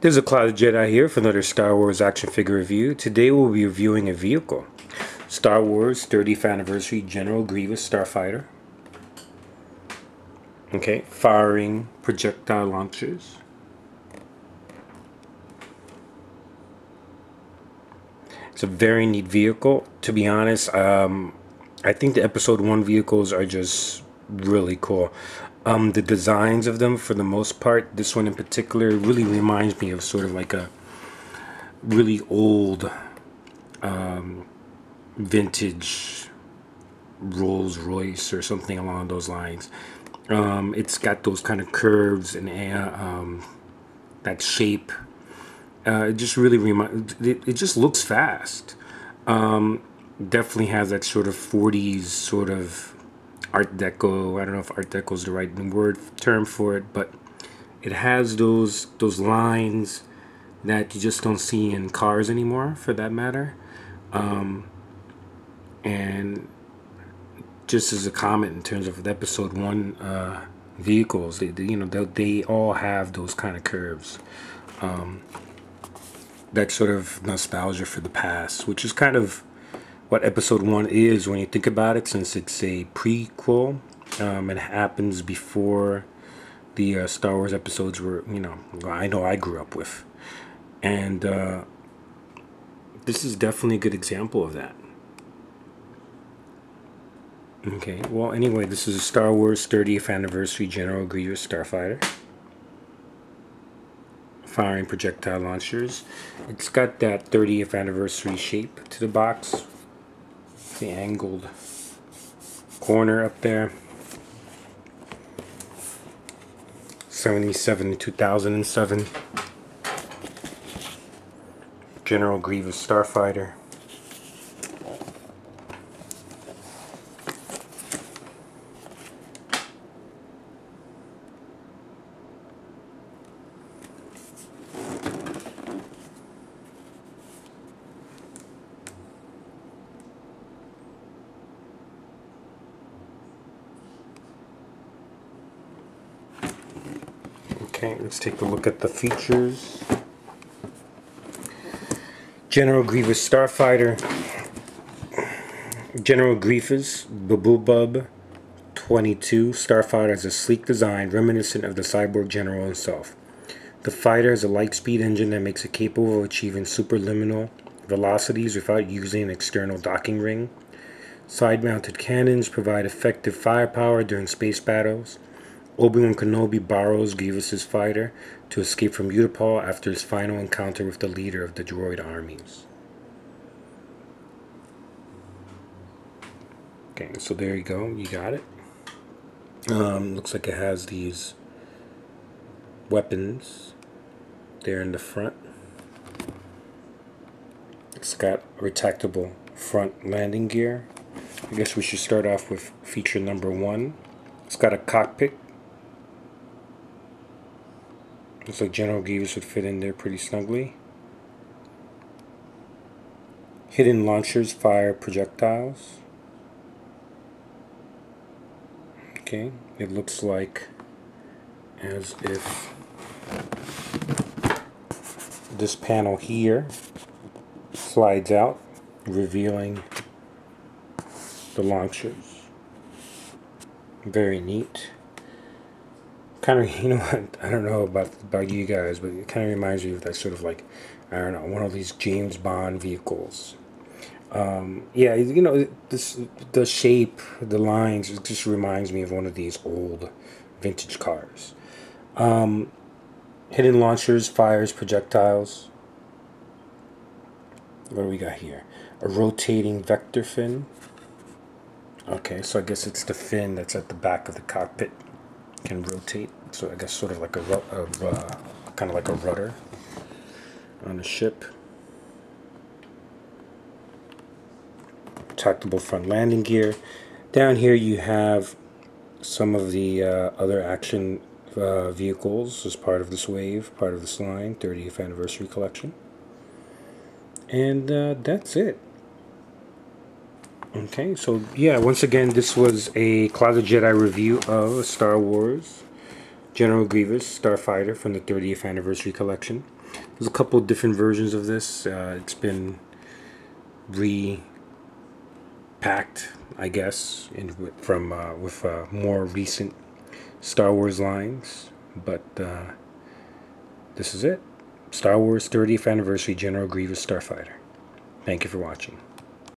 There's a Cloud Jedi here for another Star Wars action figure review. Today we'll be reviewing a vehicle. Star Wars 30th Anniversary General Grievous Starfighter. Okay, firing projectile launchers. It's a very neat vehicle. To be honest, I think the Episode 1 vehicles are just really cool. The designs of them, for the most part, this one in particular, really reminds me of sort of like a really old vintage Rolls Royce or something along those lines. It's got those kind of curves and that shape. It just really it just looks fast. Definitely has that sort of 40s sort of Art Deco. I don't know if Art Deco is the right term for it, but it has those lines that you just don't see in cars anymore, for that matter. And just as a comment in terms of the Episode 1 vehicles, they all have those kind of curves. That sort of nostalgia for the past, which is kind of what Episode 1 is when you think about it, since it's a prequel. It happens before the Star Wars episodes were, I know I grew up with. And this is definitely a good example of that. Okay, well, anyway, this is a Star Wars 30th Anniversary General Grievous Starfighter. Firing projectile launchers. It's got that 30th anniversary shape to the box. The angled corner up there. 77 to 2007. General Grievous Starfighter. Okay, let's take a look at the features. General Grievous Starfighter. General Grievous Bububub 22 Starfighter has a sleek design reminiscent of the cyborg general himself. The fighter has a light-speed engine that makes it capable of achieving superliminal velocities without using an external docking ring. Side-mounted cannons provide effective firepower during space battles. Obi-Wan Kenobi borrows Grievous's fighter to escape from Utapau after his final encounter with the leader of the droid armies. Okay, so there you go. You got it. Looks like it has these weapons there in the front. It's got retractable front landing gear. I guess we should start off with feature number 1. It's got a cockpit. Looks like General Grievous would fit in there pretty snugly. Hidden launchers fire projectiles. Okay, it looks like as if this panel here slides out, revealing the launchers. Very neat. Kind of, you know what, I don't know about you guys, but it kind of reminds me of that sort of like, I don't know, one of these James Bond vehicles. Yeah, the shape, the lines, it just reminds me of one of these old vintage cars. Hidden launchers fires projectiles. What do we got here? A rotating vector fin. Okay, so I guess it's the fin that's at the back of the cockpit. Can rotate, so I guess sort of like kind of like a rudder on a ship. Retractable front landing gear. Down here you have some of the other action vehicles as part of this wave, part of this line, 30th anniversary collection. And that's it. Okay, so yeah, once again, this was a Cloud Jedi review of Star Wars General Grievous Starfighter from the 30th anniversary collection. There's a couple different versions of this. It's been repacked, I guess, from with more recent Star Wars lines. But this is it. Star Wars 30th anniversary General Grievous Starfighter. Thank you for watching.